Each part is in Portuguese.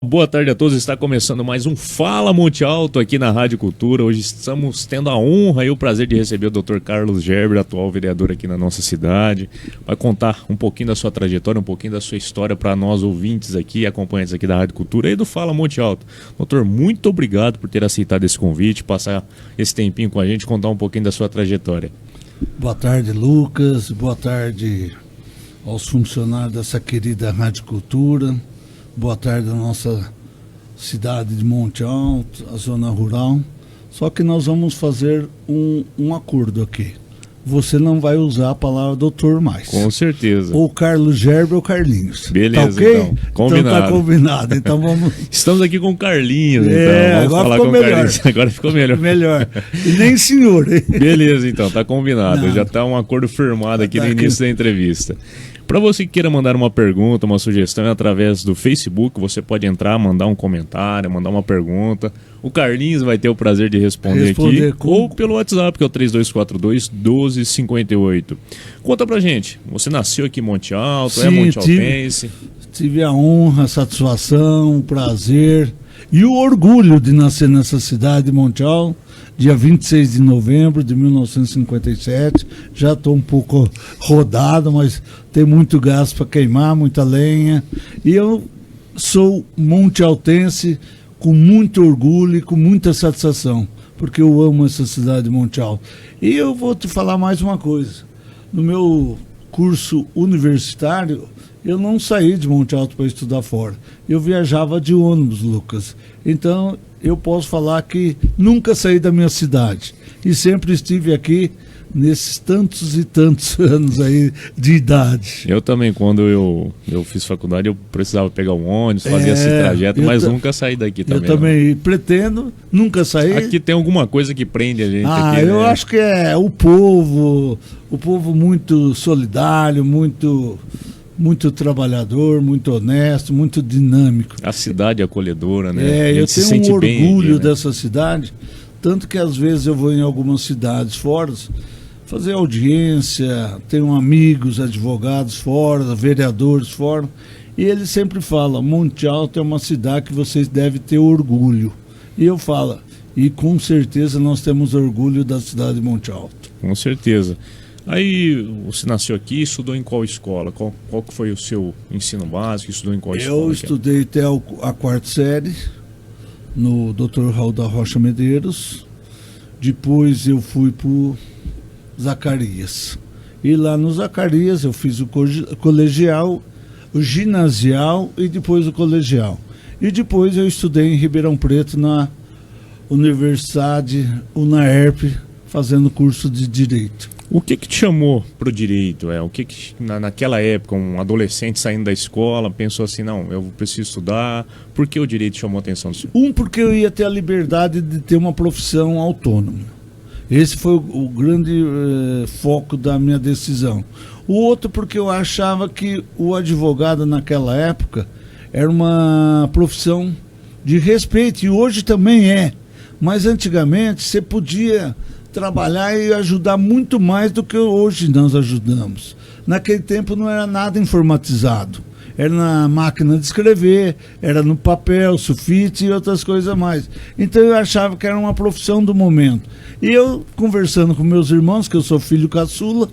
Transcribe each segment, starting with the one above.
Boa tarde a todos, está começando mais um Fala Monte Alto aqui na Rádio Cultura. Hoje estamos tendo a honra e o prazer de receber o Dr. Carlos Gerber, atual vereador aqui na nossa cidade. Vai contar um pouquinho da sua trajetória, um pouquinho da sua história para nós ouvintes aqui, acompanhantes aqui da Rádio Cultura e do Fala Monte Alto. Doutor, muito obrigado por ter aceitado esse convite, passar esse tempinho com a gente, contar um pouquinho da sua trajetória. Boa tarde, Lucas. Boa tarde aos funcionários dessa querida Rádio Cultura. Boa tarde à nossa cidade de Monte Alto, a zona rural. Só que nós vamos fazer um acordo aqui. Você não vai usar a palavra doutor mais. Com certeza. Ou Carlos Gerber ou Carlinhos. Beleza, tá ok? então. Combinado. Então tá combinado. Então vamos... Estamos aqui com o Carlinhos, então. Vamos falar com o Carlinhos. Agora ficou melhor. Melhor. E nem senhor, hein? Beleza, então. Tá combinado. Não. Já tá um acordo firmado aqui Tá no início da entrevista. Para você que queira mandar uma pergunta, uma sugestão através do Facebook, você pode entrar, mandar um comentário, mandar uma pergunta. O Carlinhos vai ter o prazer de responder aqui. Ou pelo WhatsApp, que é o 3242-1258. Conta pra gente, você nasceu aqui em Monte Alto, Sim, é Monte Altense? Tive a honra, a satisfação, o prazer e o orgulho de nascer nessa cidade de Monte Alto. Dia 26 de novembro de 1957, já estou um pouco rodado, mas tem muito gás para queimar, muita lenha. E eu sou montealtense com muito orgulho e com muita satisfação, porque eu amo essa cidade de Monte Alto. E eu vou te falar mais uma coisa. No meu curso universitário, eu não saí de Monte Alto para estudar fora. Eu viajava de ônibus, Lucas. Então, eu posso falar que nunca saí da minha cidade. E sempre estive aqui nesses tantos e tantos anos aí de idade. Eu também, quando eu fiz faculdade, eu precisava pegar um ônibus, fazer esse trajeto, mas nunca saí daqui também. Eu também pretendo, nunca saí. Aqui tem alguma coisa que prende a gente aqui, eu né? acho que é o povo muito solidário, muito trabalhador, muito honesto, muito dinâmico. A cidade acolhedora, né? Eu se tenho sente um bem orgulho ali, né? dessa cidade, tanto que às vezes eu vou em algumas cidades fora, fazer audiência, tenho amigos, advogados fora, vereadores fora, e eles sempre falam, Monte Alto é uma cidade que vocês devem ter orgulho. E eu falo, e com certeza nós temos orgulho da cidade de Monte Alto. Com certeza. Aí você nasceu aqui, estudou em qual escola? Qual que foi o seu ensino básico? Estudou em qual escola? Eu estudei até a quarta série no Dr. Raul da Rocha Medeiros. Depois eu fui para o Zacarias. E lá no Zacarias eu fiz o colegial, o ginasial e depois o colegial. E depois eu estudei em Ribeirão Preto na Universidade UNAERP, fazendo curso de Direito. O que te chamou pro direito? O que naquela época, um adolescente saindo da escola, pensou assim, não, eu preciso estudar. Por que o direito chamou a atenção do senhor? Porque eu ia ter a liberdade de ter uma profissão autônoma. Esse foi o grande foco da minha decisão. O outro porque eu achava que o advogado naquela época era uma profissão de respeito, e hoje também é. Mas antigamente você podia trabalhar e ajudar muito mais do que hoje nós ajudamos. Naquele tempo não era nada informatizado. Era na máquina de escrever, era no papel, sulfite e outras coisas mais. Então eu achava que era uma profissão do momento. E eu, conversando com meus irmãos, que eu sou filho caçula,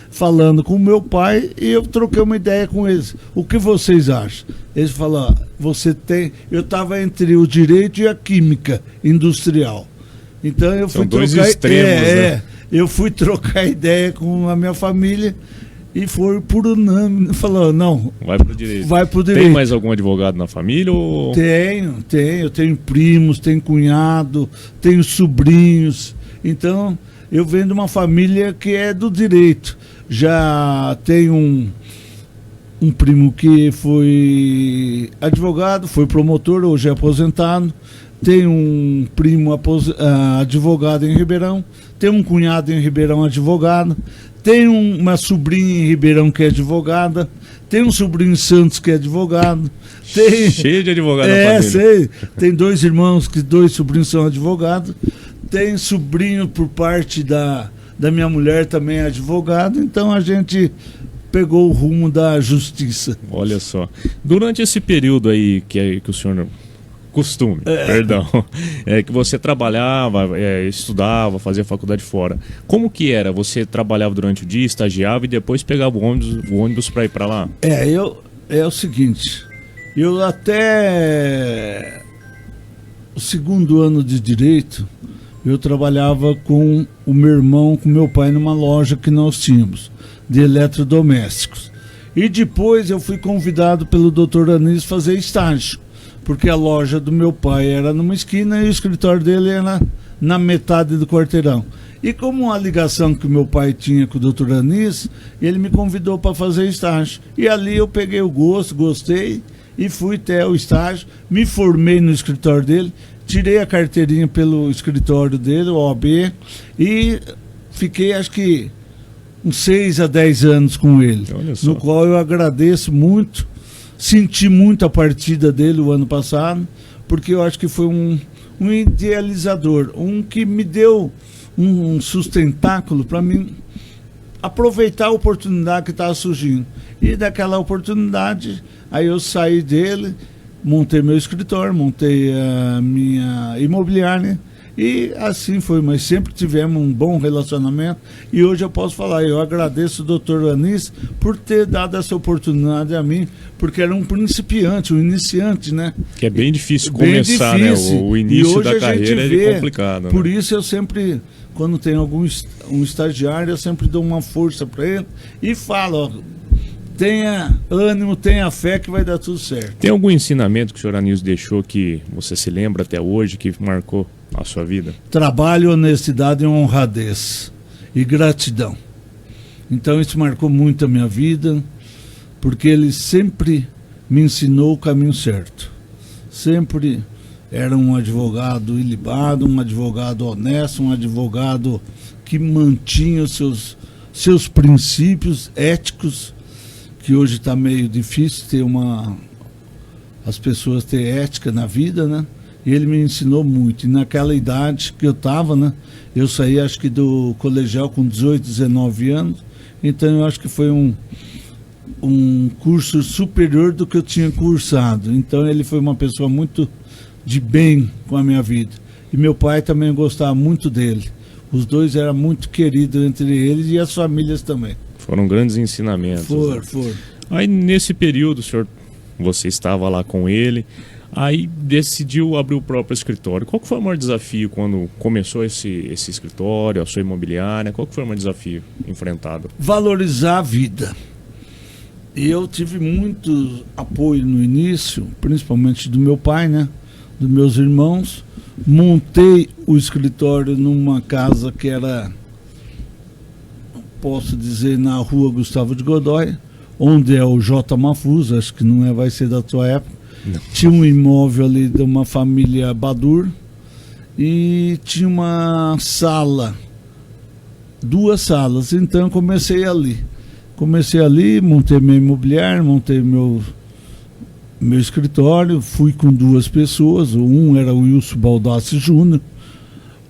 falando com meu pai, e eu troquei uma ideia com eles. O que vocês acham? Eles falaram, você tem... Eu estava entre o direito e a química industrial. Então eu fui dois extremos, né? Eu fui trocar ideia com a minha família e foi por unânime, falou, não, vai pro direito. Vai pro direito. Tem mais algum advogado na família? Ou... Eu tenho primos, tenho cunhado, tenho sobrinhos. Então, eu venho de uma família que é do direito. Já tenho um primo que foi advogado, foi promotor, hoje é aposentado. Tenho um primo advogado em Ribeirão, tenho um cunhado em Ribeirão advogado, tenho uma sobrinha em Ribeirão que é advogada, tenho um sobrinho em Santos que é advogado. Cheio de advogado na família. Sei. Tem dois irmãos que dois sobrinhos são advogados. Tem sobrinho por parte da minha mulher também é advogado. Então a gente pegou o rumo da justiça. Olha só. Durante esse período aí que o senhor... perdão, que você trabalhava, estudava, fazia faculdade fora. Como que era? Você trabalhava durante o dia, estagiava e depois pegava o ônibus para ir para lá? É o seguinte, eu até o segundo ano de Direito, eu trabalhava com o meu irmão, com meu pai, numa loja que nós tínhamos, de eletrodomésticos. E depois eu fui convidado pelo Dr. Anísio fazer estágio, porque a loja do meu pai era numa esquina e o escritório dele era na metade do quarteirão. E como a ligação que o meu pai tinha com o Dr. Anísio, ele me convidou para fazer estágio. E ali eu peguei o gosto, gostei e fui até o estágio, me formei no escritório dele, tirei a carteirinha pelo escritório dele, o OAB, e fiquei acho que uns 6 a 10 anos com ele, no qual eu agradeço muito. Senti muito a partida dele o ano passado, porque eu acho que foi um idealizador, que me deu um sustentáculo para mim aproveitar a oportunidade que estava surgindo. E daquela oportunidade, aí eu saí dele, montei meu escritório, montei a minha imobiliária, e assim foi, mas sempre tivemos um bom relacionamento. E hoje eu posso falar, eu agradeço o Dr. Anísio por ter dado essa oportunidade a mim, porque era um principiante, um iniciante, né? Que é bem difícil começar, difícil, né? O início da carreira é complicado. Por né? isso eu sempre, quando tem um estagiário, eu sempre dou uma força para ele e falo, ó, tenha ânimo, tenha fé que vai dar tudo certo. Tem algum ensinamento que o senhor Anísio deixou que você se lembra até hoje, que marcou a sua vida? Trabalho, honestidade e honradez e gratidão. Então isso marcou muito a minha vida, porque ele sempre me ensinou o caminho certo. Sempre era um advogado ilibado, um advogado honesto, um advogado que mantinha os seus princípios éticos, que hoje está meio difícil ter as pessoas ter ética na vida, né? E ele me ensinou muito. E naquela idade que eu estava, né? Eu saí acho que do colegial com 18, 19 anos. Então eu acho que foi um curso superior do que eu tinha cursado. Então ele foi uma pessoa muito de bem com a minha vida. E meu pai também gostava muito dele. Os dois eram muito queridos entre eles e as famílias também. Foram grandes ensinamentos. Foram. Aí nesse período, você estava lá com ele, aí decidiu abrir o próprio escritório. Qual que foi o maior desafio quando começou esse escritório, a sua imobiliária? Qual que foi o maior desafio enfrentado? Valorizar a vida. E eu tive muito apoio no início, principalmente do meu pai, né? Dos meus irmãos. Montei o escritório numa casa que era, posso dizer, na rua Gustavo de Godoy, onde é o J. Mafuz, acho que não vai ser da tua época. Não. Tinha um imóvel ali de uma família Badur e tinha uma sala, 2 salas, então comecei ali, montei meu imobiliário, montei meu escritório, fui com 2 pessoas, um era o Wilson Baldassi Júnior,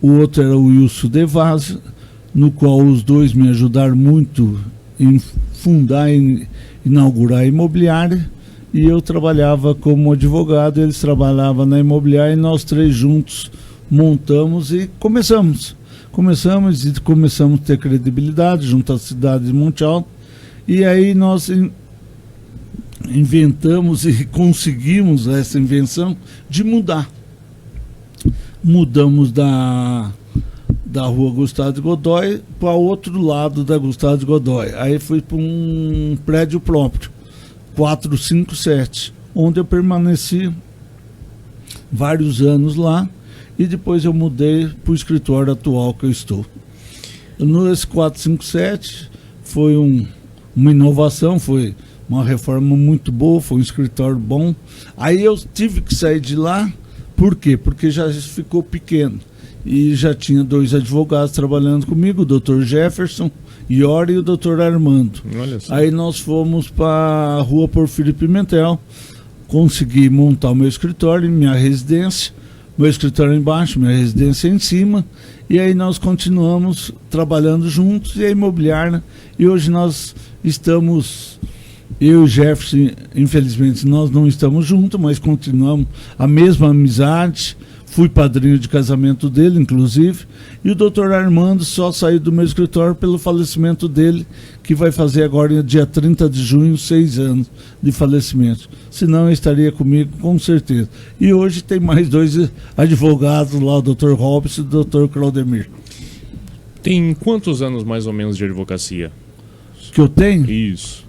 o outro era o Wilson De Vaz, no qual os dois me ajudaram muito em fundar e inaugurar a imobiliária, e eu trabalhava como advogado, eles trabalhavam na imobiliária, e nós 3 juntos montamos e começamos a ter credibilidade junto à cidade de Monte Alto, e aí nós inventamos e conseguimos essa invenção de mudar. Mudamos da rua Gustavo de Godoy para outro lado da Gustavo de Godoy. Aí fui para um prédio próprio, 457, onde eu permaneci vários anos lá, e depois eu mudei para o escritório atual que eu estou. Nesse 457 foi uma inovação, foi uma reforma muito boa, foi um escritório bom. Aí eu tive que sair de lá, por quê? Porque já ficou pequeno. E já tinha 2 advogados trabalhando comigo, o Dr. Jefferson Iori e o Dr. Armando. Aí nós fomos para a rua Porfírio Pimentel, consegui montar o meu escritório, minha residência, meu escritório embaixo, minha residência em cima, e aí nós continuamos trabalhando juntos, e a imobiliária, e hoje nós estamos, eu e Jefferson, infelizmente nós não estamos juntos, mas continuamos a mesma amizade. Fui padrinho de casamento dele, inclusive, e o doutor Armando só saiu do meu escritório pelo falecimento dele, que vai fazer agora, dia 30 de junho, 6 anos de falecimento. Senão eu estaria comigo, com certeza. E hoje tem mais 2 advogados lá, o doutor Robson e o doutor Claudemir. Tem quantos anos, mais ou menos, de advocacia? Que eu tenho? Isso.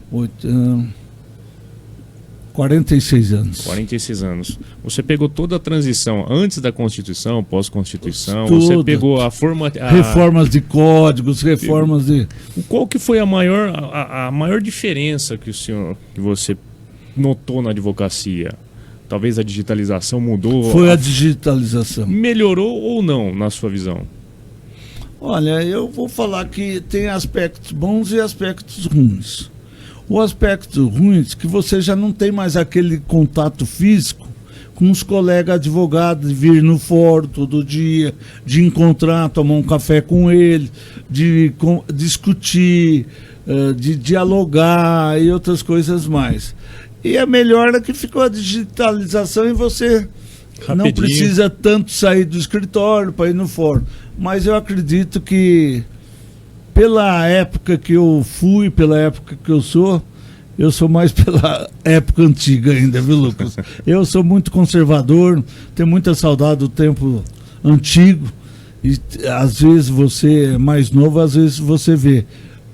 46 anos. 46 anos. Você pegou toda a transição antes da Constituição, pós-Constituição, Tudo. você pegou a reformas de códigos, reformas de... Qual que foi a maior diferença que você notou na advocacia? Talvez a digitalização mudou? Foi a digitalização. Melhorou ou não, na sua visão? Olha, eu vou falar que tem aspectos bons e aspectos ruins. O aspecto ruim é que você já não tem mais aquele contato físico com os colegas advogados, de vir no fórum todo dia, de encontrar, tomar um café com ele, de discutir, de dialogar e outras coisas mais. E a melhor é que ficou a digitalização e você Rapidinho. Não precisa tanto sair do escritório para ir no fórum. Mas eu acredito que pela época que eu fui, pela época que eu sou mais pela época antiga ainda, viu, Lucas? Eu sou muito conservador, tenho muita saudade do tempo antigo, e às vezes você é mais novo, às vezes você vê.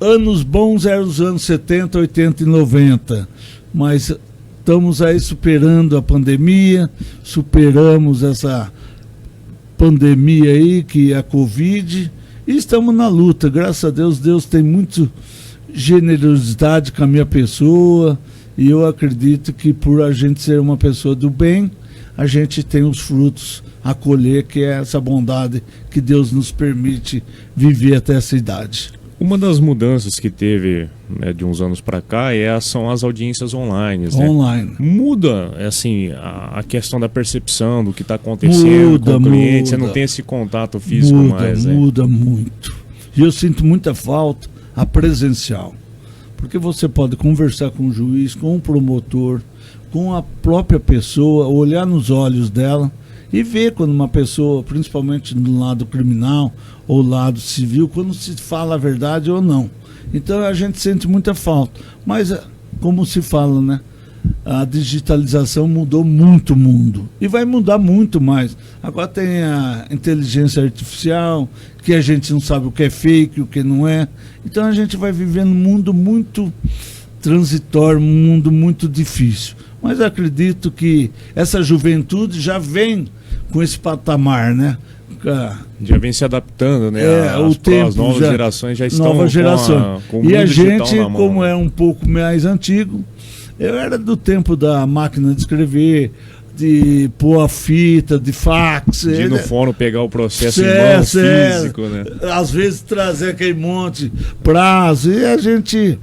Anos bons eram os anos 70, 80 e 90, mas estamos aí superando a pandemia, superamos essa pandemia aí, que é a Covid, e estamos na luta. Graças a Deus, Deus tem muito generosidade com a minha pessoa, e eu acredito que por a gente ser uma pessoa do bem, a gente tem os frutos a colher, que é essa bondade que Deus nos permite viver até essa idade. Uma das mudanças que teve, né, de uns anos para cá são as audiências online. Né? Online. Muda assim, a questão da percepção do que está acontecendo com o cliente. Você não tem esse contato físico mais. Muda muito. E eu sinto muita falta a presencial. Porque você pode conversar com o juiz, com o promotor, com a própria pessoa, olhar nos olhos dela e ver quando uma pessoa, principalmente no lado criminal ou lado civil, quando se fala a verdade ou não. Então a gente sente muita falta. Mas, como se fala, né? A digitalização mudou muito o mundo. E vai mudar muito mais. Agora tem a inteligência artificial, que a gente não sabe o que é fake, o que não é. Então a gente vai vivendo um mundo muito transitório, um mundo muito difícil. Mas acredito que essa juventude já vem com esse patamar, né? Já vem se adaptando, né? As novas gerações já estão com o mundo e a gente, digital na mão, como né? é um pouco mais antigo, eu era do tempo da máquina de escrever, de pôr a fita, de fax. De ir no fórum pegar o processo em mão, físico, né? Às vezes trazer aquele monte, prazo, e a gente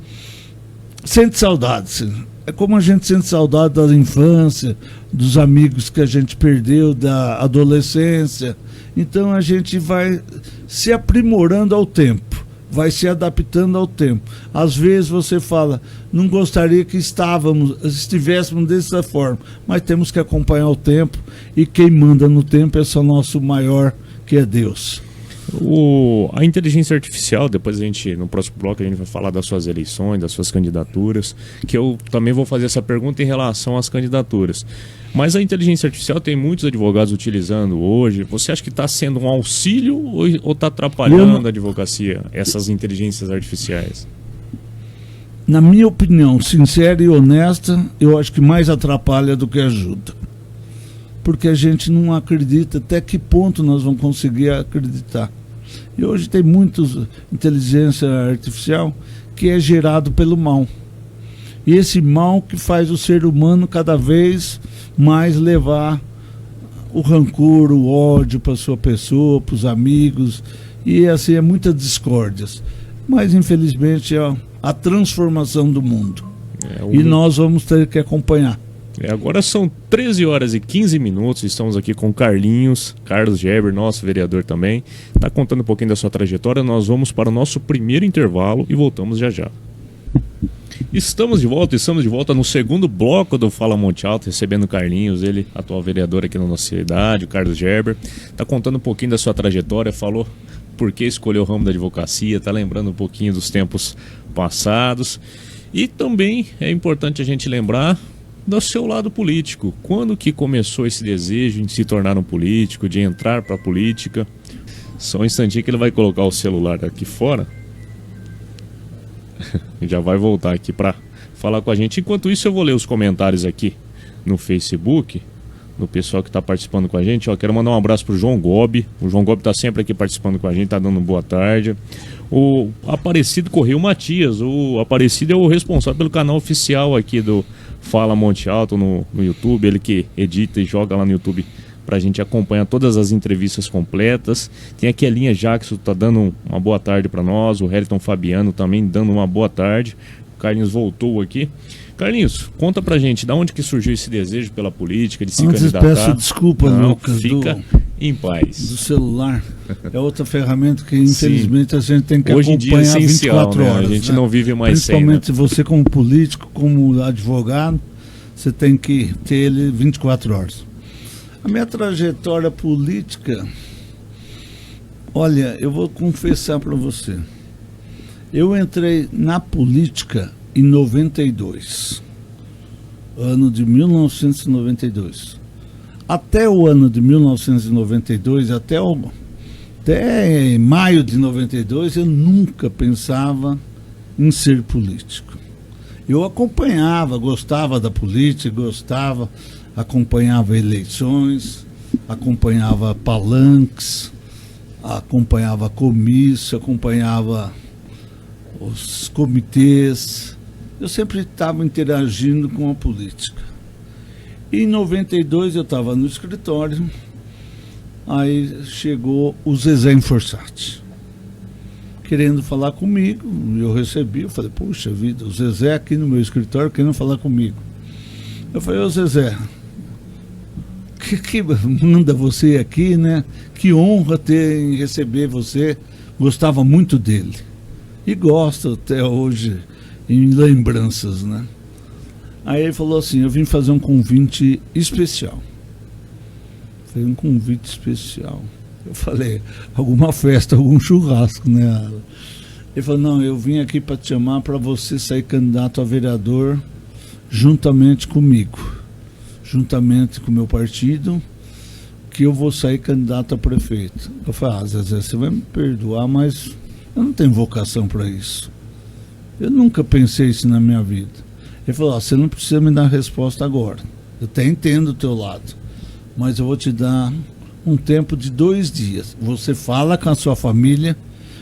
sente saudades. É como a gente sente saudade da infância, dos amigos que a gente perdeu, da adolescência. Então a gente vai se aprimorando ao tempo, vai se adaptando ao tempo. Às vezes você fala, não gostaria que estivéssemos dessa forma, mas temos que acompanhar o tempo, e quem manda no tempo é só nosso maior, que é Deus. A inteligência artificial, depois no próximo bloco a gente vai falar das suas eleições, das suas candidaturas, que eu também vou fazer essa pergunta em relação às candidaturas. Mas a inteligência artificial tem muitos advogados utilizando hoje. Você acha que está sendo um auxílio ou está atrapalhando a advocacia, essas inteligências artificiais? Na minha opinião, sincera e honesta, eu acho que mais atrapalha do que ajuda. Porque a gente não acredita até que ponto nós vamos conseguir acreditar. E hoje tem muitos inteligência artificial que é gerado pelo mal. E esse mal que faz o ser humano cada vez mais levar o rancor, o ódio para sua pessoa, para os amigos, e assim é muitas discórdias. Mas infelizmente é a transformação do mundo. E nós vamos ter que acompanhar. Agora são 13 horas e 15 minutos, estamos aqui com Carlos Gerber, nosso vereador também. Está contando um pouquinho da sua trajetória. Nós vamos para o nosso primeiro intervalo e voltamos já já. Estamos de volta no segundo bloco do Fala Monte Alto, recebendo o Carlinhos, ele, atual vereador aqui na nossa cidade, o Carlos Gerber. Tá contando um pouquinho da sua trajetória, falou por que escolheu o ramo da advocacia, tá lembrando um pouquinho dos tempos passados. E também é importante a gente lembrar do seu lado político. Quando que começou esse desejo de se tornar um político, de entrar para a política? Só um instantinho que ele vai colocar o celular aqui fora. Já vai voltar aqui para falar com a gente. Enquanto isso, eu vou ler os comentários aqui no Facebook, do pessoal que está participando com a gente. Quero mandar um abraço pro João Gobi. O João Gobi está sempre aqui participando com a gente, tá dando boa tarde. O Aparecido Correio Matias. O Aparecido é o responsável pelo canal oficial aqui do Fala Monte Alto no YouTube. Ele que edita e joga lá no YouTube pra gente acompanhar todas as entrevistas completas. Tem aqui a Linha Jackson, tá dando uma boa tarde para nós. O Heriton Fabiano também dando uma boa tarde. O Carlinhos voltou aqui. Carlinhos, conta pra gente, da onde que surgiu esse desejo pela política, de se candidatar? Peço desculpa, Lucas, fica em paz. Do celular. É outra ferramenta que, infelizmente, sim, a gente tem que hoje em dia é acompanhar essencial, 24 horas. A gente não vive mais sem. Principalmente você como político, como advogado, você tem que ter ele 24 horas. A minha trajetória política, olha, eu vou confessar para você. Eu entrei na política em 92, ano de 1992. Até o ano de 1992, até maio de 92, eu nunca pensava em ser político. Eu acompanhava, gostava da política, acompanhava eleições, acompanhava palanques, acompanhava comício, acompanhava os comitês. Eu sempre estava interagindo com a política. Em 92 eu estava no escritório, aí chegou o Zezé Inforsati, querendo falar comigo. Eu recebi, eu falei, puxa vida, o Zezé aqui no meu escritório querendo falar comigo. Eu falei, ô Zezé, que manda você aqui, né? Que honra ter em receber você. Gostava muito dele. E gosto até hoje, em lembranças, né? Aí ele falou assim, eu vim fazer um convite especial. Foi um convite especial. Eu falei, alguma festa, algum churrasco, né? Ele falou, não, eu vim aqui para te chamar para você sair candidato a vereador juntamente comigo, juntamente com o meu partido, que eu vou sair candidato a prefeito. Eu falei, Zezé, você vai me perdoar, mas eu não tenho vocação para isso. Eu nunca pensei isso na minha vida. Ele falou, você não precisa me dar resposta agora. Eu até entendo o teu lado, mas eu vou te dar um tempo de 2 dias. Você fala com a sua família,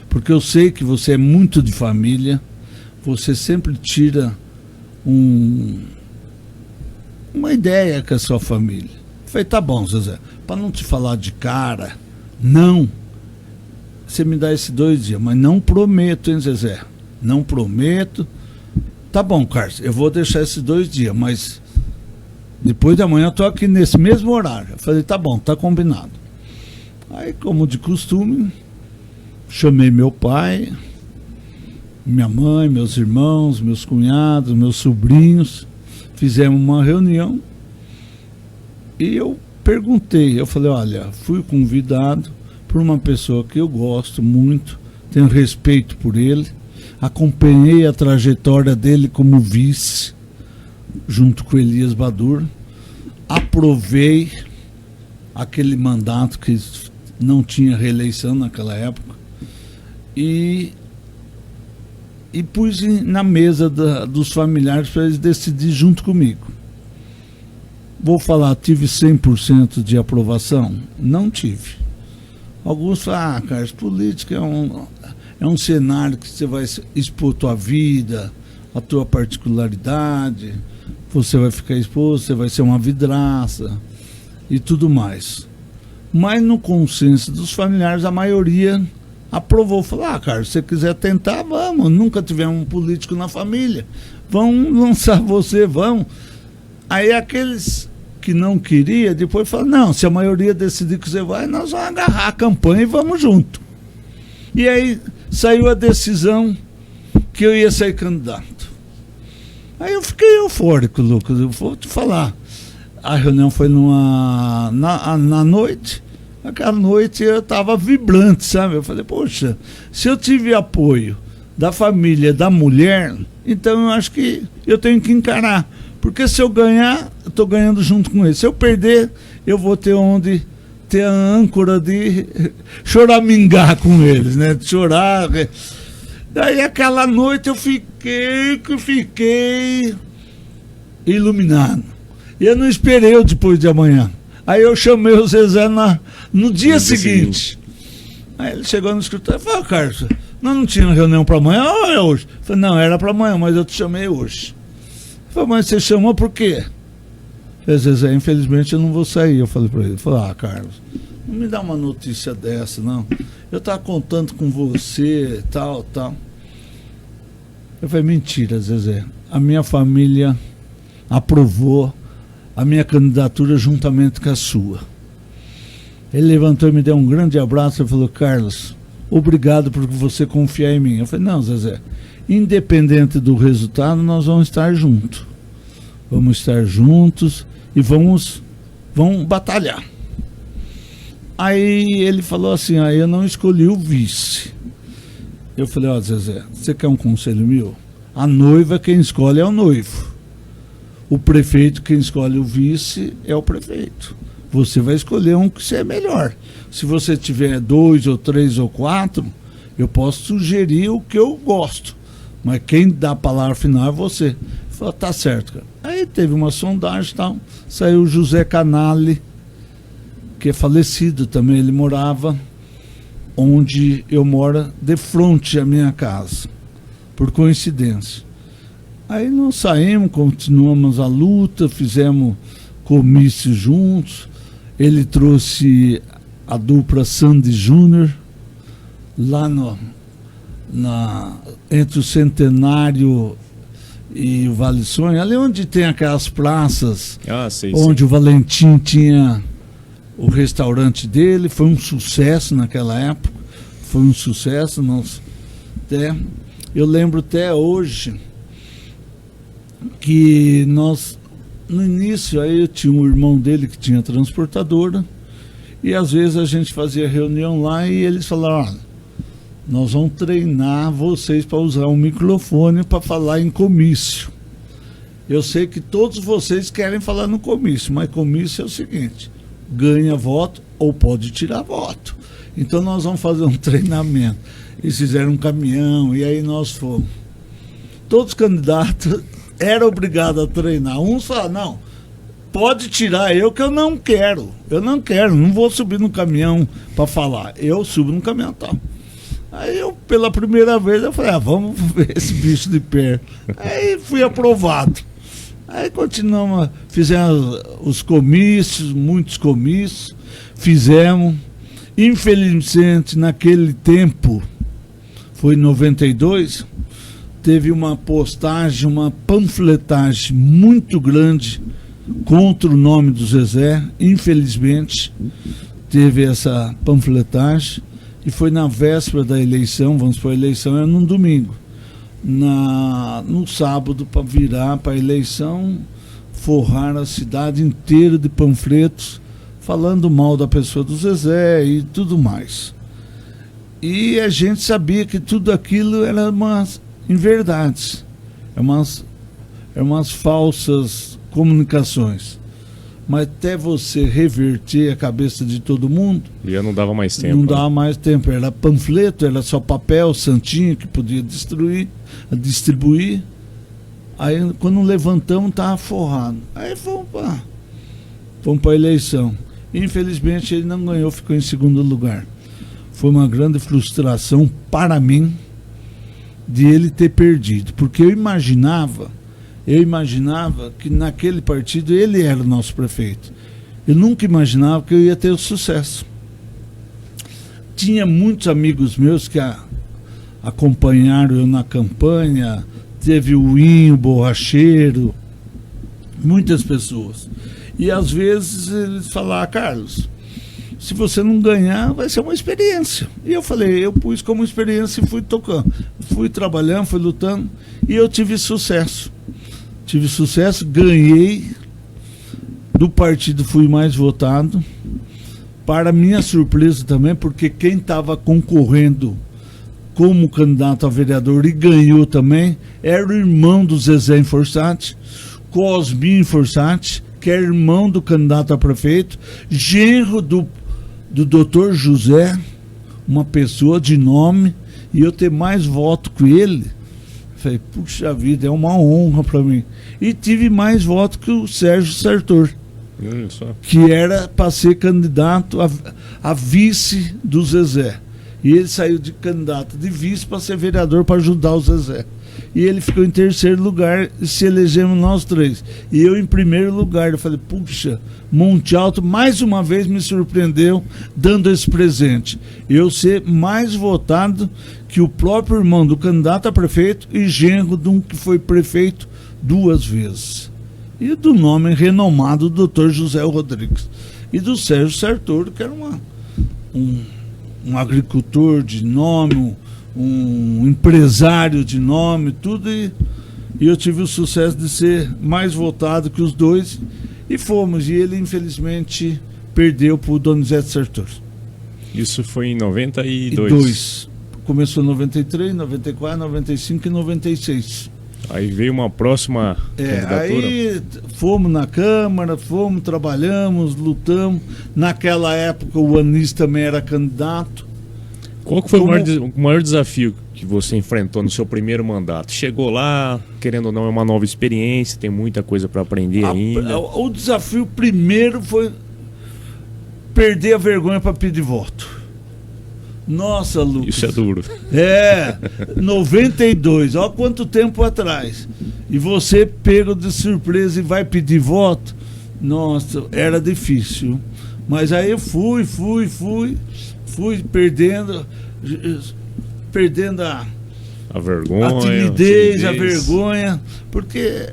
porque eu sei que você é muito de família. Você sempre tira uma ideia com a sua família. Eu falei, tá bom, Zezé, para não te falar de cara, não. Você me dá esses 2 dias, mas não prometo, hein, Zezé? Não prometo. Tá bom, Carlos, eu vou deixar esses 2 dias, mas depois da manhã eu tô aqui nesse mesmo horário. Eu falei, tá bom, tá combinado. Aí, como de costume, chamei meu pai, minha mãe, meus irmãos, meus cunhados, meus sobrinhos, fizemos uma reunião e eu perguntei, eu falei, olha, fui convidado por uma pessoa que eu gosto muito, tenho respeito por ele, acompanhei a trajetória dele como vice, junto com Elias Badur, aprovei aquele mandato que não tinha reeleição naquela época e pus na mesa dos familiares para eles decidirem junto comigo. Vou falar, tive 100% de aprovação? Não tive. Alguns falam, Carlos, política é um cenário que você vai expor tua vida, a tua particularidade, você vai ficar exposto, você vai ser uma vidraça e tudo mais. Mas no consenso dos familiares, a maioria aprovou. Falou, Carlos, se você quiser tentar, vamos. Nunca tivemos um político na família. Vamos lançar você, vamos. Aí aqueles que não queriam, depois falaram, não, se a maioria decidir que você vai, nós vamos agarrar a campanha e vamos junto. E aí saiu a decisão que eu ia ser candidato. Aí eu fiquei eufórico, Lucas, eu vou te falar. A reunião foi na noite. Aquela noite eu estava vibrante, sabe? Eu falei, poxa, se eu tive apoio da família, da mulher, então eu acho que eu tenho que encarar. Porque se eu ganhar, eu estou ganhando junto com eles. Se eu perder, eu vou ter onde ter a âncora de choramingar com eles, né? De chorar. Daí aquela noite eu fiquei iluminado. E eu não esperei o depois de amanhã. Aí eu chamei o Zezé no dia seguinte. Aí ele chegou no escritório e falou, Carlos, nós não tínhamos reunião para amanhã ou é hoje? Eu falei, não, era para amanhã, mas eu te chamei hoje. Ele falou, mas você chamou por quê? Eu falei, Zezé, infelizmente eu não vou sair. Eu falei para ele, Carlos, não me dá uma notícia dessa, não. Eu estava contando com você, tal. Eu falei, mentira, Zezé. A minha família aprovou a minha candidatura juntamente com a sua. Ele levantou e me deu um grande abraço e falou, Carlos, obrigado por você confiar em mim. Eu falei, não, Zezé, independente do resultado, nós vamos estar juntos. Vamos estar juntos e vamos batalhar. Aí ele falou assim, eu não escolhi o vice. Eu falei, Zezé, você quer um conselho meu? A noiva quem escolhe é o noivo. O prefeito, quem escolhe o vice, é o prefeito. Você vai escolher um que você é melhor. Se você tiver 2 ou 3 ou 4, eu posso sugerir o que eu gosto. Mas quem dá a palavra final é você. Ele falou, tá certo, cara. Aí teve uma sondagem e tal. Saiu o José Canale, que é falecido também. Ele morava onde eu moro, de frente à minha casa. Por coincidência. Aí nós saímos, continuamos a luta, fizemos comício juntos. Ele trouxe a dupla Sandy Júnior, lá entre o Centenário e o Vale Sonho, ali onde tem aquelas praças, onde o Valentim tinha o restaurante dele. Foi um sucesso naquela época, foi um sucesso. Eu lembro até hoje que nós, no início, aí eu tinha um irmão dele que tinha transportadora, e às vezes a gente fazia reunião lá e eles falaram, nós vamos treinar vocês para usar um microfone para falar em comício. Eu sei que todos vocês querem falar no comício, mas comício é o seguinte, ganha voto ou pode tirar voto. Então nós vamos fazer um treinamento. Eles fizeram um caminhão e aí nós fomos. Todos os candidatos eram obrigados a treinar. Uns falaram, não, pode tirar eu que eu não quero, não vou subir no caminhão para falar, eu subo no caminhão tal. Aí eu, pela primeira vez, eu falei, vamos ver esse bicho de perto. Aí fui aprovado. Aí continuamos, fizemos os comícios, muitos comícios, fizemos. Infelizmente, naquele tempo, foi em 92, teve uma postagem, uma panfletagem muito grande contra o nome do Zezé. Infelizmente, teve essa panfletagem e foi na véspera da eleição. Vamos supor, a eleição era num domingo. No sábado, para virar para a eleição, forrar a cidade inteira de panfletos falando mal da pessoa do Zezé e tudo mais. E a gente sabia que tudo aquilo era umas inverdades, umas falsas comunicações. Mas até você reverter a cabeça de todo mundo, já não dava mais tempo. Não dava mais tempo. Era panfleto, era só papel, santinho que podia distribuir. Aí quando levantamos, estava forrado. Aí fomos para a eleição. Infelizmente ele não ganhou, ficou em segundo lugar. Foi uma grande frustração para mim de ele ter perdido, porque eu imaginava que naquele partido ele era o nosso prefeito. Eu nunca imaginava que eu ia ter o sucesso. Tinha muitos amigos meus que acompanharam eu na campanha, teve o Inho, o Borracheiro, muitas pessoas. E às vezes eles falavam, Carlos, se você não ganhar, vai ser uma experiência. E eu falei, eu pus como experiência e fui tocando. Fui trabalhando, fui lutando e eu tive sucesso. tive sucesso, ganhei. Do partido fui mais votado. Para minha surpresa também, porque quem estava concorrendo como candidato a vereador e ganhou também era o irmão do Zezé Inforsati, Cosminho Inforsati, que é irmão do candidato a prefeito, genro do doutor José, uma pessoa de nome, e eu ter mais voto que ele. Falei, puxa vida, é uma honra para mim. E tive mais voto que o Sérgio Sartor, que era para ser candidato a vice do Zezé. E ele saiu de candidato de vice para ser vereador para ajudar o Zezé. E ele ficou em terceiro lugar e se elegemos nós três. E eu em primeiro lugar. Eu falei, puxa, Monte Alto mais uma vez me surpreendeu dando esse presente. Eu ser mais votado que o próprio irmão do candidato a prefeito e genro de um que foi prefeito 2 vezes. E do nome renomado do Dr. José Rodrigues. E do Sérgio Sartor, que era um agricultor de nome, um empresário de nome, tudo, e eu tive o sucesso de ser mais votado que os dois, e fomos, e ele infelizmente perdeu para o Donizete Sartor. Isso foi em 92? Começou em 93, 94, 95 e 96. Aí veio uma próxima candidatura? Aí fomos na Câmara, trabalhamos, lutamos. Naquela época o Anis também era candidato. Qual que foi o maior desafio que você enfrentou no seu primeiro mandato? Chegou lá, querendo ou não, é uma nova experiência, tem muita coisa para aprender ainda. O desafio primeiro foi perder a vergonha para pedir voto. Nossa, Lucas. Isso é duro. 92, olha quanto tempo atrás. E você pega de surpresa e vai pedir voto. Nossa, era difícil. Mas aí eu fui perdendo a vergonha, a timidez, a vergonha, porque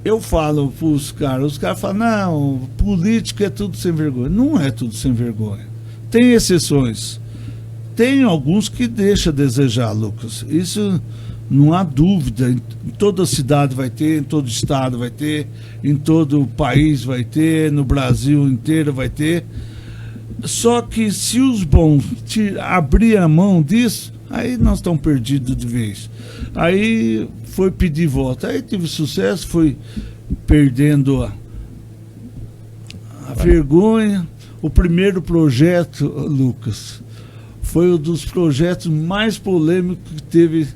eu falo para os caras falam, não, político é tudo sem vergonha. Não é tudo sem vergonha. Tem exceções. Tem alguns que deixam a desejar, Lucas. Isso não há dúvida. Em toda cidade vai ter, em todo estado vai ter, em todo país vai ter, no Brasil inteiro vai ter. Só que se os bons abrir a mão disso, aí nós estamos perdidos de vez. Aí foi pedir voto. Aí tive sucesso, foi perdendo a vergonha. O primeiro projeto, Lucas, foi um dos projetos mais polêmicos que teve,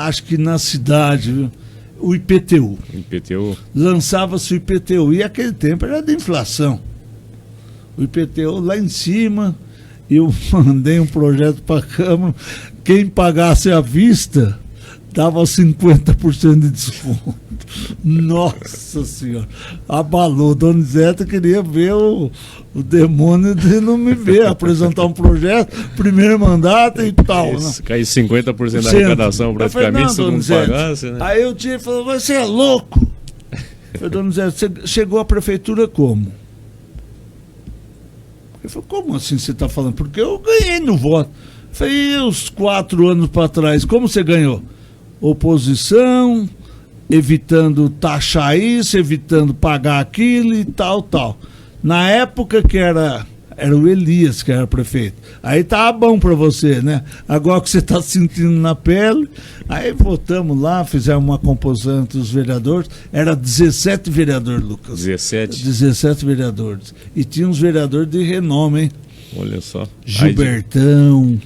acho que na cidade, viu? O IPTU. Lançava-se o IPTU. E aquele tempo era de inflação. O IPTU lá em cima, eu mandei um projeto para a Câmara. Quem pagasse à vista dava 50% de desconto. Nossa Senhora, abalou. Donizete queria ver o demônio de não me ver, apresentar um projeto, primeiro mandato e tal. Cair 50% da arrecadação praticamente, se todo mundo pagasse, né? Aí eu tinha falado, você é louco? Eu falei, Donizete, você chegou à prefeitura como? Ele falou, como assim você está falando? Porque eu ganhei no voto. Eu falei, uns 4 anos para trás, como você ganhou? Oposição, evitando taxar isso, evitando pagar aquilo e tal. Na época que era o Elias que era prefeito. Aí tava bom para você, né? Agora que você está sentindo na pele. Aí votamos lá, fizemos uma composição entre os vereadores. Era 17 vereadores, Lucas. 17 vereadores. E tinha uns vereadores de renome, hein? Olha só. Gilbertão.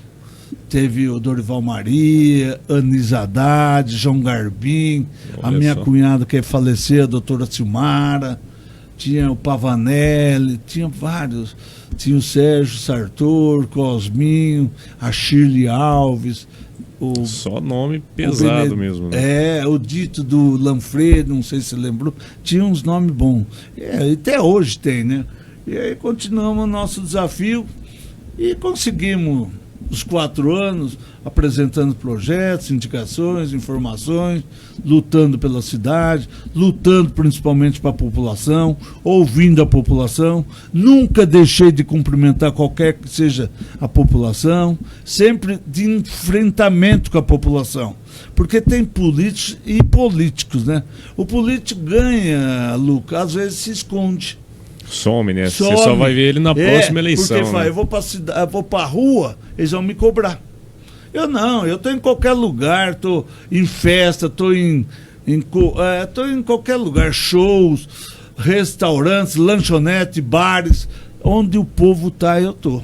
Teve o Dorival Maria, Anis Haddad, João Garbim, a minha cunhada que faleceu, a doutora Silmara, tinha o Pavanelli, tinha vários. Tinha o Sérgio Sartor, Cosminho, a Shirley Alves. Só nome pesado mesmo, né? O dito do Lanfredo, não sei se você lembrou. Tinha uns nomes bons. Até hoje tem, né? E aí continuamos o nosso desafio e conseguimos os 4 anos, apresentando projetos, indicações, informações, lutando pela cidade, lutando principalmente para a população, ouvindo a população. Nunca deixei de cumprimentar qualquer que seja a população, sempre de enfrentamento com a população. Porque tem políticos e políticos, né? O político ganha, Luca, às vezes se esconde. Some, né? Some. Você só vai ver ele na próxima eleição. Porque né? eu vou para a rua, eles vão me cobrar. Eu não, eu estou em qualquer lugar, estou em festa, estou em qualquer lugar, shows, restaurantes, lanchonete, bares, onde o povo está, eu estou.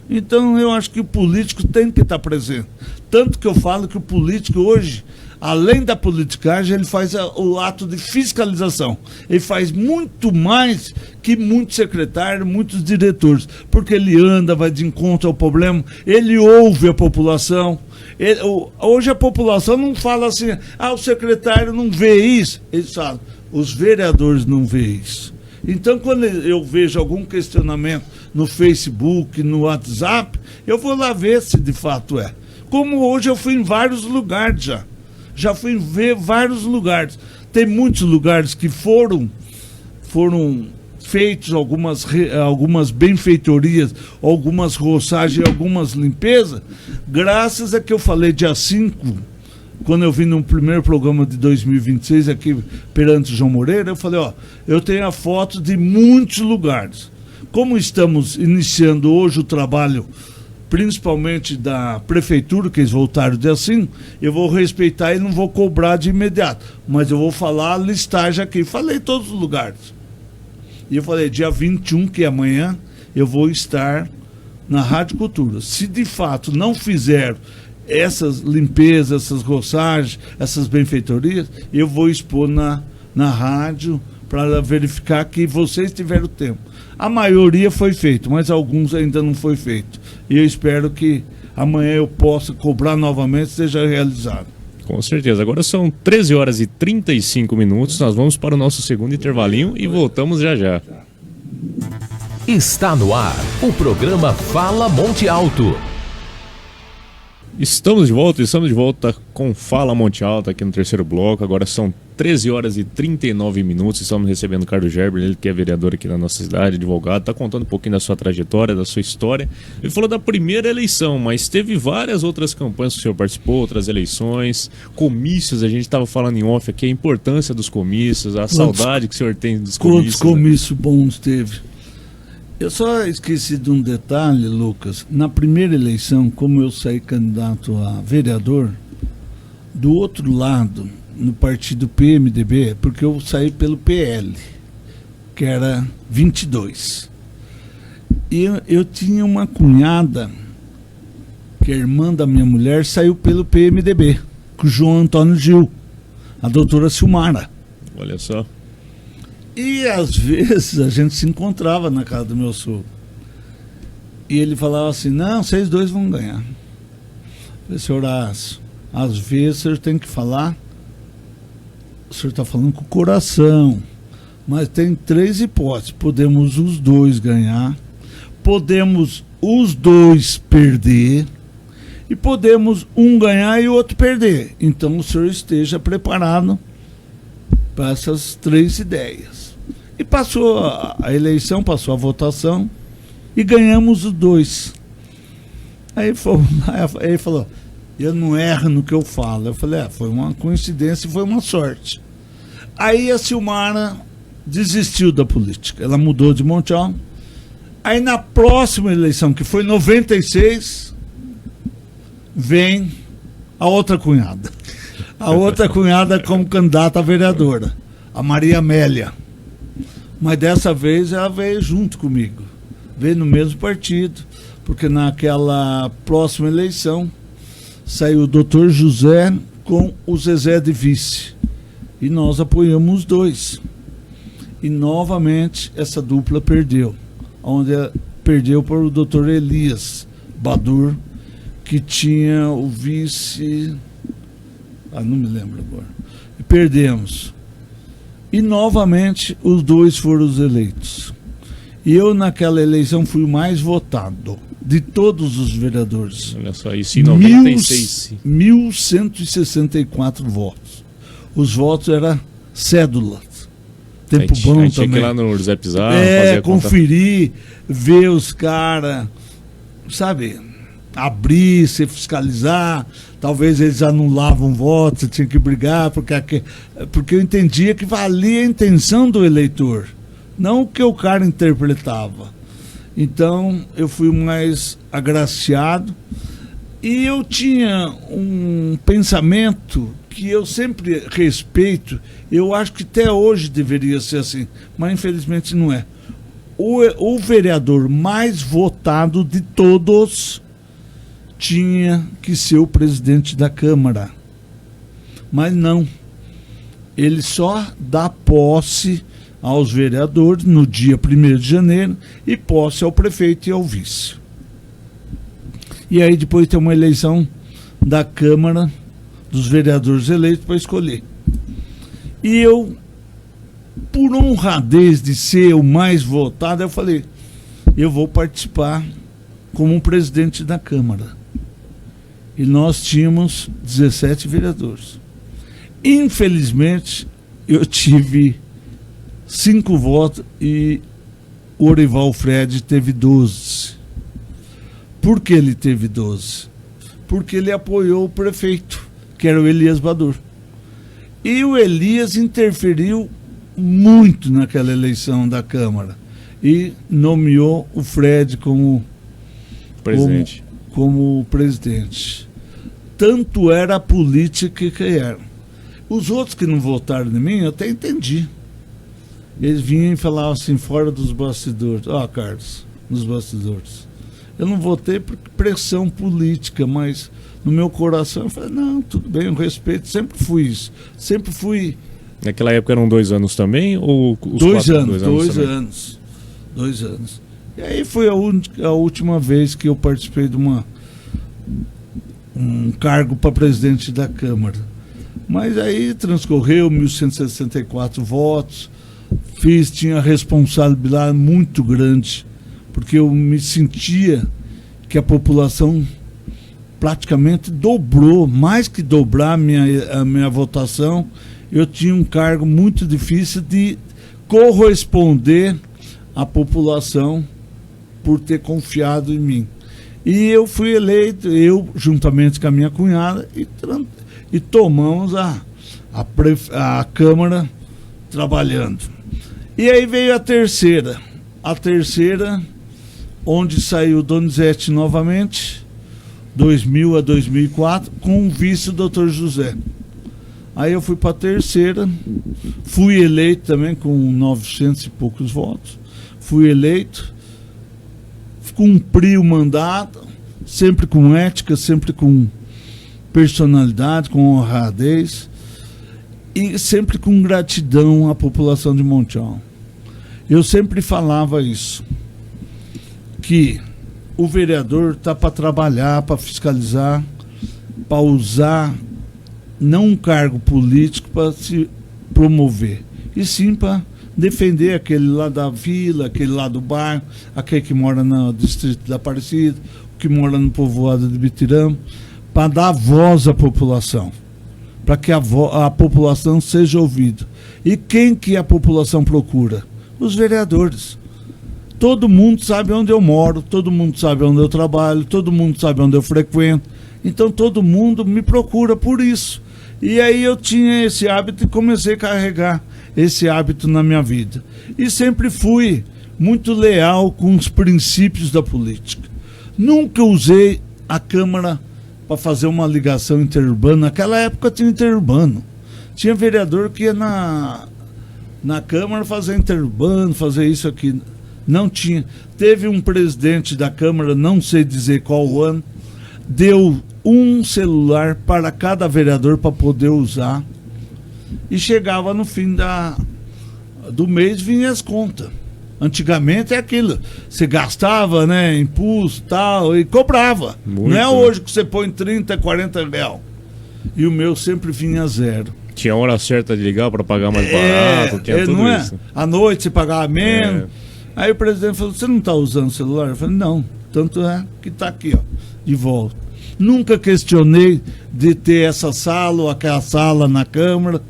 Então eu acho que o político tem que estar presente. Tanto que eu falo que o político hoje, além da politicagem, ele faz o ato de fiscalização. Ele faz muito mais que muitos secretários, muitos diretores, porque ele anda, vai de encontro ao problema, ele ouve a população. Hoje a população não fala assim, o secretário não vê isso. Eles falam, os vereadores não vê isso. Então, quando eu vejo algum questionamento no Facebook, no WhatsApp, eu vou lá ver se de fato é. Como hoje eu fui em vários lugares já. Já fui ver vários lugares. Tem muitos lugares que foram feitos algumas benfeitorias, algumas roçagens, algumas limpezas, graças a que eu falei dia 5, quando eu vim no primeiro programa de 2026 aqui perante João Moreira, eu falei, eu tenho a foto de muitos lugares. Como estamos iniciando hoje o trabalho, principalmente da prefeitura, que eles voltaram dia 5, eu vou respeitar e não vou cobrar de imediato, mas eu vou falar a listagem aqui. Falei todos os lugares. E eu falei, dia 21, que é amanhã, eu vou estar na Rádio Cultura. Se de fato não fizer essas limpezas, essas roçagens, essas benfeitorias, eu vou expor na rádio para verificar que vocês tiveram tempo. A maioria foi feito, mas alguns ainda não foi feito. E eu espero que amanhã eu possa cobrar novamente, seja realizado. Com certeza. Agora são 13 horas e 35 minutos. Nós vamos para o nosso segundo intervalinho e voltamos já já. Está no ar o programa Fala Monte Alto. Estamos de volta com Fala Monte Alto aqui no terceiro bloco. Agora são 13 horas e 39 minutos. Estamos recebendo o Carlos Gerber, ele que é vereador aqui na nossa cidade, advogado, está contando um pouquinho da sua trajetória, da sua história. Ele falou da primeira eleição, mas teve várias outras campanhas que o senhor participou, outras eleições, comícios, a gente estava falando em off aqui, a importância dos comícios, a saudade que o senhor tem dos comícios. Quantos comícios bons teve? Eu só esqueci de um detalhe, Lucas. Na primeira eleição, como eu saí candidato a vereador, do outro lado, no partido PMDB, porque eu saí pelo PL, que era 22. E eu tinha uma cunhada, que é irmã da minha mulher, saiu pelo PMDB, com o João Antônio Gil, a doutora Silmara. Olha só. E às vezes a gente se encontrava na casa do meu sogro. E ele falava assim, não, vocês dois vão ganhar. Eu falei, senhor Horácio, às vezes o senhor tem que falar, o senhor está falando com o coração, mas tem 3 hipóteses. Podemos os dois ganhar, podemos os dois perder, e podemos um ganhar e o outro perder. Então o senhor esteja preparado para essas 3 ideias. E passou a eleição, passou a votação e ganhamos os 2. Aí ele falou, eu não erro no que eu falo. Eu falei, foi uma coincidência e foi uma sorte. Aí a Silmara desistiu da política, ela mudou de Monte Alto. Aí na próxima eleição, que foi em 96, vem a outra cunhada. A outra cunhada como candidata a vereadora, a Maria Amélia. Mas dessa vez ela veio junto comigo, veio no mesmo partido, porque naquela próxima eleição saiu o doutor José com o Zezé de vice. E nós apoiamos os 2. E novamente essa dupla perdeu, onde perdeu para o doutor Elias Badur, que tinha o vice... não me lembro agora. E perdemos. E novamente os 2 foram os eleitos. E eu naquela eleição fui o mais votado. de todos os vereadores. Olha só, isso em 96. 1.164 votos. Os votos eram cédula. Tempo Aí bom tinha também. que ir lá no José Pizarro, fazer a conta. Conferir, ver os caras, sabe, abrir, se fiscalizar. Talvez eles anulavam votos, você tinha que brigar, porque eu entendia que valia a intenção do eleitor, não o que o cara interpretava. Então eu fui mais agraciado e eu tinha um pensamento que eu sempre respeito. Eu acho que até hoje deveria ser assim, mas infelizmente não é. O vereador mais votado de todos tinha que ser o presidente da Câmara. Mas não. Ele só dá posse aos vereadores no dia 1º de janeiro e posse ao prefeito e ao vice. E aí depois tem uma eleição da Câmara dos vereadores eleitos para escolher. E eu, por honradez de ser o mais votado, eu falei, eu vou participar como presidente da Câmara. E nós tínhamos 17 vereadores. Infelizmente, eu tive 5 votos e o Orival Fred teve 12. Por que ele teve 12? Porque ele apoiou o prefeito, que era o Elias Badur. E o Elias interferiu muito naquela eleição da Câmara e nomeou o Fred como Presidente. Como presidente. Tanto era a política que era. Os outros que não votaram em mim, eu até entendi. Eles vinham e falavam assim, fora dos bastidores. Carlos, nos bastidores. Eu não votei por pressão política, mas no meu coração eu falei, não, tudo bem, eu respeito, sempre fui isso. Sempre fui... Naquela época eram 2 anos também? Ou os 2 4, anos, 2 anos. 2 anos. E aí foi a última vez que eu participei de um cargo para presidente da Câmara. Mas aí transcorreu 1.164 votos, tinha responsabilidade muito grande, porque eu me sentia que a população praticamente dobrou, mais que dobrar a minha votação. Eu tinha um cargo muito difícil de corresponder à população por ter confiado em mim. E eu fui eleito, eu juntamente com a minha cunhada, e tomamos a Câmara trabalhando. E aí veio a terceira, onde saiu Donizete novamente, 2000 a 2004, com o vice o Dr. José. Aí eu fui para a terceira, fui eleito também com 900 e poucos votos, fui eleito, cumpri o mandato, sempre com ética, sempre com personalidade, com honradez e sempre com gratidão à população de Montiel. Eu sempre falava isso, que o vereador está para trabalhar, para fiscalizar, para usar não um cargo político para se promover, e sim para defender aquele lá da vila, aquele lá do bairro, aquele que mora no distrito da Aparecida, que mora no povoado de Bitirama, para dar voz à população, para que a população seja ouvida. E quem que a população procura? Os vereadores. Todo mundo sabe onde eu moro, todo mundo sabe onde eu trabalho, todo mundo sabe onde eu frequento, então todo mundo me procura por isso. E aí eu tinha esse hábito e comecei a carregar esse hábito na minha vida. E sempre fui muito leal com os princípios da política. Nunca usei a Câmara para fazer uma ligação interurbana. Naquela época tinha interurbano. Tinha vereador que ia na Câmara fazer interurbano, fazer isso aqui. Não tinha. Teve um presidente da Câmara, não sei dizer qual ano, deu um celular para cada vereador para poder usar. E chegava no fim do mês, vinha as contas. Antigamente é aquilo, você gastava, né, impulso e tal, e cobrava. Muito, não é hoje que você põe 30, 40 real. E o meu sempre vinha zero. Tinha hora certa de ligar para pagar mais barato, tinha tudo não isso. À noite você pagava menos. Aí o presidente falou, você não está usando o celular? Eu falei, não. Tanto é que está aqui, ó, de volta. Nunca questionei de ter essa sala ou aquela sala na Câmara.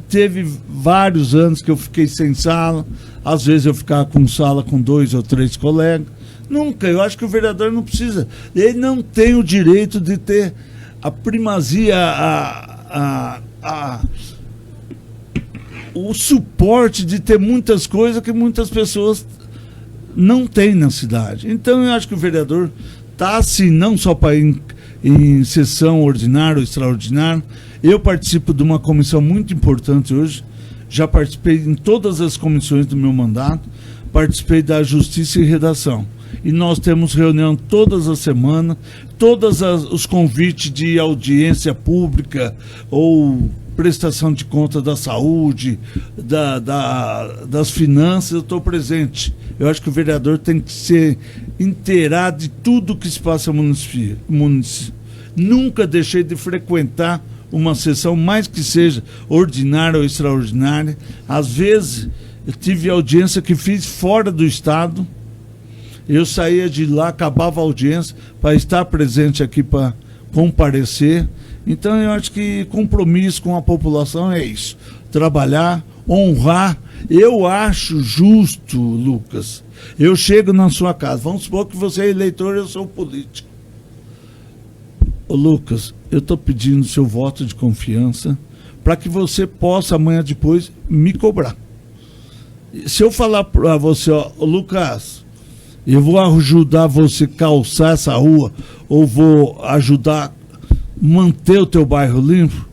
Teve vários anos que eu fiquei sem sala. Às vezes eu ficava com sala com 2 ou 3 colegas. Nunca. Eu acho que o vereador não precisa. Ele não tem o direito de ter a primazia, o suporte de ter muitas coisas que muitas pessoas não têm na cidade. Então eu acho que o vereador está assim, não só para em sessão ordinária ou extraordinária. Eu participo de uma comissão muito importante hoje, já participei em todas as comissões do meu mandato, participei da Justiça e Redação. E nós temos reunião todas as semanas, os convites de audiência pública ou prestação de conta da saúde, das finanças, eu estou presente. Eu acho que o vereador tem que ser inteirado de tudo que se passa no município. Nunca deixei de frequentar uma sessão, mais que seja ordinária ou extraordinária. Às vezes, eu tive audiência que fiz fora do estado. Eu saía de lá, acabava a audiência, para estar presente aqui, para comparecer. Então, eu acho que compromisso com a população é isso. Trabalhar, honrar. Eu acho justo, Lucas. Eu chego na sua casa. Vamos supor que você é eleitor e eu sou político. Ô, Lucas, eu estou pedindo seu voto de confiança para que você possa, amanhã depois, me cobrar. Se eu falar para você, ó, Lucas, eu vou ajudar você a calçar essa rua, ou vou ajudar a manter o teu bairro limpo,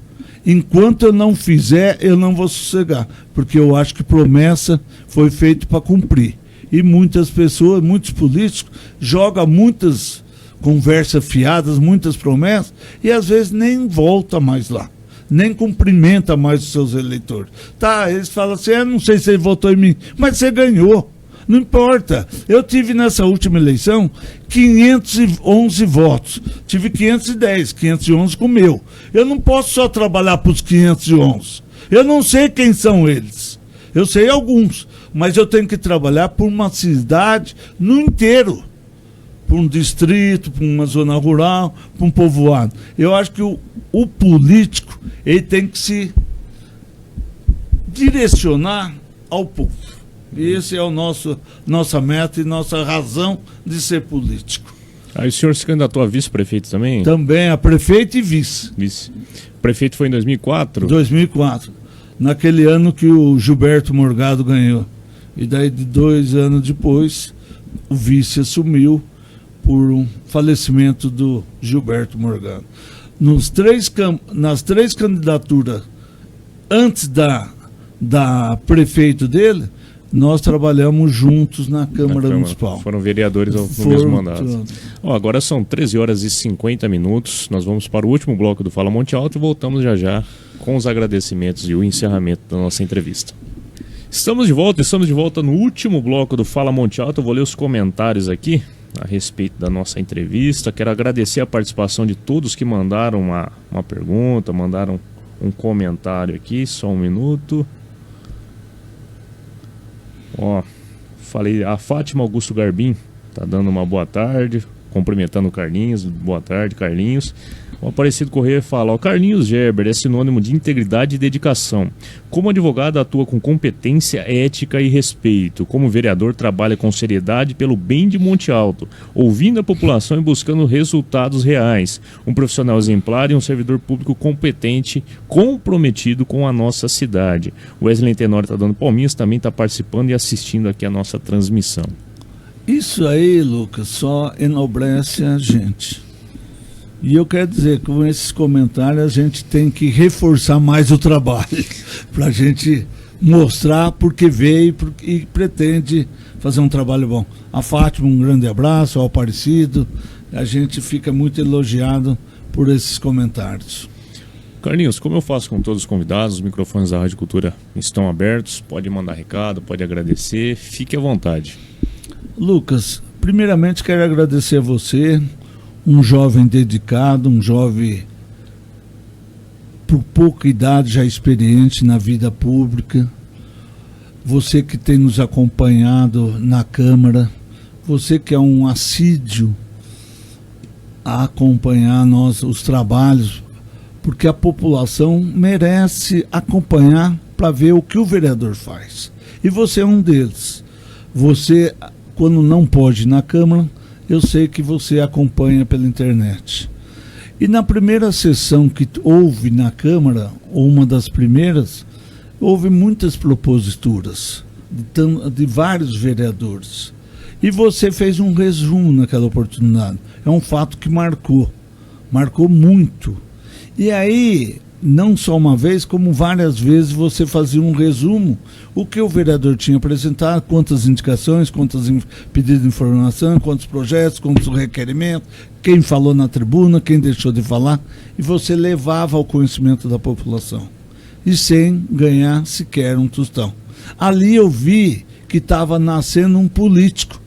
enquanto eu não fizer, eu não vou sossegar, porque eu acho que promessa foi feita para cumprir. E muitas pessoas, muitos políticos, jogam muitas conversas fiadas, muitas promessas, e às vezes nem volta mais lá, nem cumprimenta mais os seus eleitores. Tá, eles falam assim, eu não sei se ele votou em mim, mas você ganhou. Não importa. Eu tive nessa última eleição 511 votos. Tive 510, 511 com o meu. Eu não posso só trabalhar para os 511. Eu não sei quem são eles. Eu sei alguns. Mas eu tenho que trabalhar por uma cidade no inteiro. Por um distrito, por uma zona rural, por um povoado. Eu acho que o político, ele tem que se direcionar ao povo. E esse é nossa meta e nossa razão de ser político. Aí o senhor se candidatou a vice-prefeito também? Também, a prefeito e vice. Vice. O prefeito foi em 2004? 2004. Naquele ano que o Gilberto Morgado ganhou. E daí, 2 anos depois, o vice assumiu por um falecimento do Gilberto Morgado. Nas 3 candidaturas antes da prefeito dele, nós trabalhamos juntos na Câmara Municipal. Foram vereadores no mesmo mandato. Agora são 13h50. Nós vamos para o último bloco do Fala Monte Alto e voltamos já com os agradecimentos e o encerramento da nossa entrevista. Estamos de volta no último bloco do Fala Monte Alto. Eu vou ler os comentários aqui a respeito da nossa entrevista. Quero agradecer a participação de todos que mandaram uma pergunta, mandaram um comentário aqui. Só um minuto. Falei, a Fátima Augusto Garbim tá dando uma boa tarde, cumprimentando o Carlinhos. Boa tarde, Carlinhos. O Aparecido Corrêa fala, Carlinhos Gerber é sinônimo de integridade e dedicação. Como advogado atua com competência, ética e respeito. Como vereador trabalha com seriedade pelo bem de Monte Alto, ouvindo a população e buscando resultados reais. Um profissional exemplar e um servidor público competente, comprometido com a nossa cidade. O Wesley Tenório está dando palminhas, também está participando e assistindo aqui a nossa transmissão. Isso aí, Lucas, só enobrece a gente. E eu quero dizer que com esses comentários a gente tem que reforçar mais o trabalho para a gente mostrar porque veio e pretende fazer um trabalho bom. A Fátima, um grande abraço, ao Aparecido, a gente fica muito elogiado por esses comentários. Carlinhos, como eu faço com todos os convidados, os microfones da Rádio Cultura estão abertos, pode mandar recado, pode agradecer, fique à vontade. Lucas, primeiramente quero agradecer a você, um jovem dedicado, um jovem por pouca idade já experiente na vida pública, você que tem nos acompanhado na Câmara, você que é um assíduo a acompanhar os trabalhos, porque a população merece acompanhar para ver o que o vereador faz. E você é um deles. Você, quando não pode ir na Câmara, eu sei que você acompanha pela internet. E na primeira sessão que houve na Câmara, ou uma das primeiras, houve muitas proposituras de vários vereadores. E você fez um resumo naquela oportunidade. É um fato que marcou muito. E aí, não só uma vez, como várias vezes você fazia um resumo, o que o vereador tinha apresentado, quantas indicações, quantos pedidos de informação, quantos projetos, quantos requerimentos, quem falou na tribuna, quem deixou de falar, e você levava ao conhecimento da população. E sem ganhar sequer um tostão. Ali eu vi que estava nascendo um político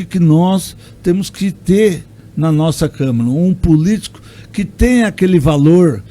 que nós temos que ter na nossa Câmara, um político que tem aquele valor,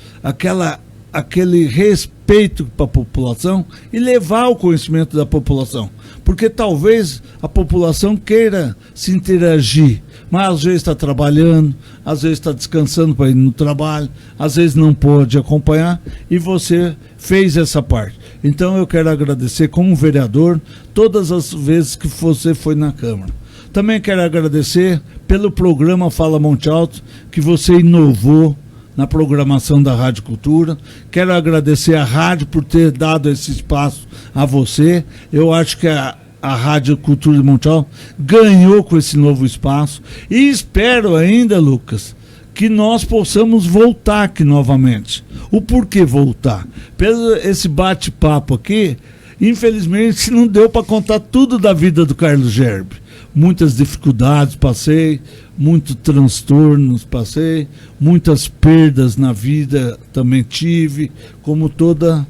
aquele respeito para a população e levar ao conhecimento da população. Porque talvez a população queira se interagir, mas às vezes está trabalhando, às vezes está descansando para ir no trabalho, às vezes não pode acompanhar, e você fez essa parte. Então eu quero agradecer como vereador todas as vezes que você foi na Câmara. Também quero agradecer pelo programa Fala Monte Alto, que você inovou na programação da Rádio Cultura. Quero agradecer à rádio por ter dado esse espaço a você. Eu acho que a Rádio Cultura de Monte Alto ganhou com esse novo espaço. E espero ainda, Lucas, que nós possamos voltar aqui novamente. O porquê voltar? Pelo esse bate-papo aqui, infelizmente não deu para contar tudo da vida do Carlos Gerber. Muitas dificuldades passei, muitos transtornos passei, muitas perdas na vida também tive, como toda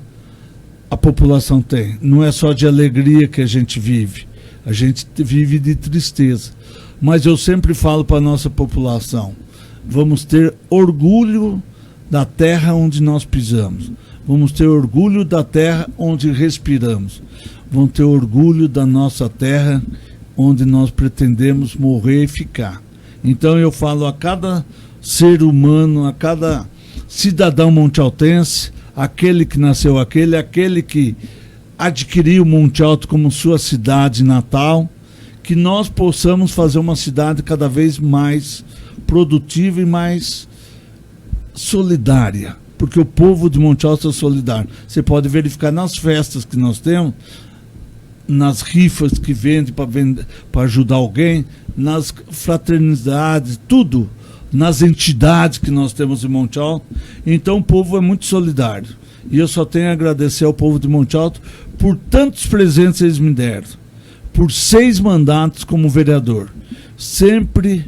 a população tem. Não é só de alegria que a gente vive vive de tristeza. Mas eu sempre falo para a nossa população, vamos ter orgulho da terra onde nós pisamos, vamos ter orgulho da terra onde respiramos, vamos ter orgulho da nossa terra onde nós pretendemos morrer e ficar. Então eu falo a cada ser humano, a cada cidadão montealtense, aquele que nasceu aquele que adquiriu Monte Alto como sua cidade natal, que nós possamos fazer uma cidade cada vez mais produtiva e mais solidária, porque o povo de Monte Alto é solidário. Você pode verificar nas festas que nós temos, nas rifas que vende para ajudar alguém, nas fraternidades, tudo, nas entidades que nós temos em Monte Alto. Então o povo é muito solidário. E eu só tenho a agradecer ao povo de Monte Alto por tantos presentes eles me deram, por 6 mandatos como vereador, sempre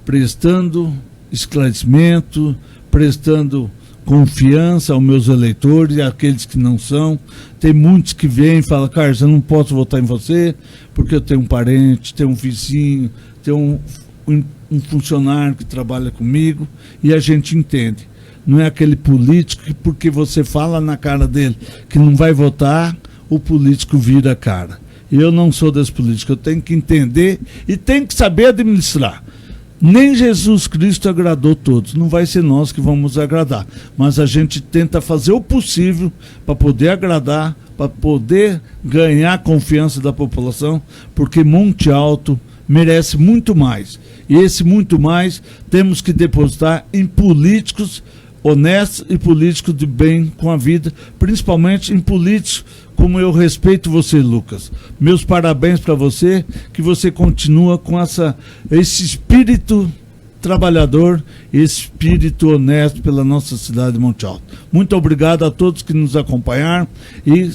prestando esclarecimento, prestando confiança aos meus eleitores e àqueles que não são. Tem muitos que vêm e falam, Carlos, eu não posso votar em você porque eu tenho um parente, tenho um vizinho, tenho um funcionário que trabalha comigo, e a gente entende. Não é aquele político que porque você fala na cara dele que não vai votar, o político vira a cara. Eu não sou desse político, eu tenho que entender e tenho que saber administrar. Nem Jesus Cristo agradou todos, não vai ser nós que vamos agradar, mas a gente tenta fazer o possível para poder agradar, para poder ganhar a confiança da população, porque Monte Alto merece muito mais, e esse muito mais temos que depositar em políticos honestos e políticos de bem com a vida, principalmente em políticos como eu respeito você, Lucas. Meus parabéns para você, que você continua com esse espírito trabalhador, esse espírito honesto pela nossa cidade de Monte Alto. Muito obrigado a todos que nos acompanharam e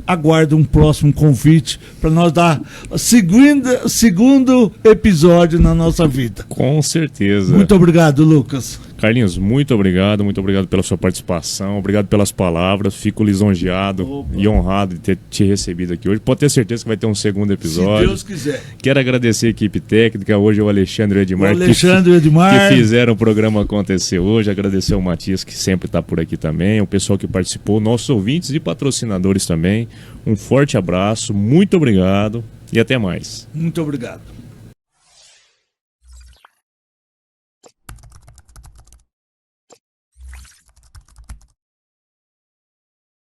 aguardo um próximo convite para nós dar segundo episódio na nossa vida. Com certeza. Muito obrigado, Lucas. Carlinhos, muito obrigado pela sua participação, obrigado pelas palavras, fico lisonjeado e honrado de ter te recebido aqui hoje. Pode ter certeza que vai ter um segundo episódio. Se Deus quiser. Quero agradecer a equipe técnica, hoje o Alexandre e o Edmar, que fizeram o programa acontecer hoje, agradecer ao Matias, que sempre está por aqui também, o pessoal que participou, nossos ouvintes e patrocinadores também, um forte abraço, muito obrigado e até mais. Muito obrigado.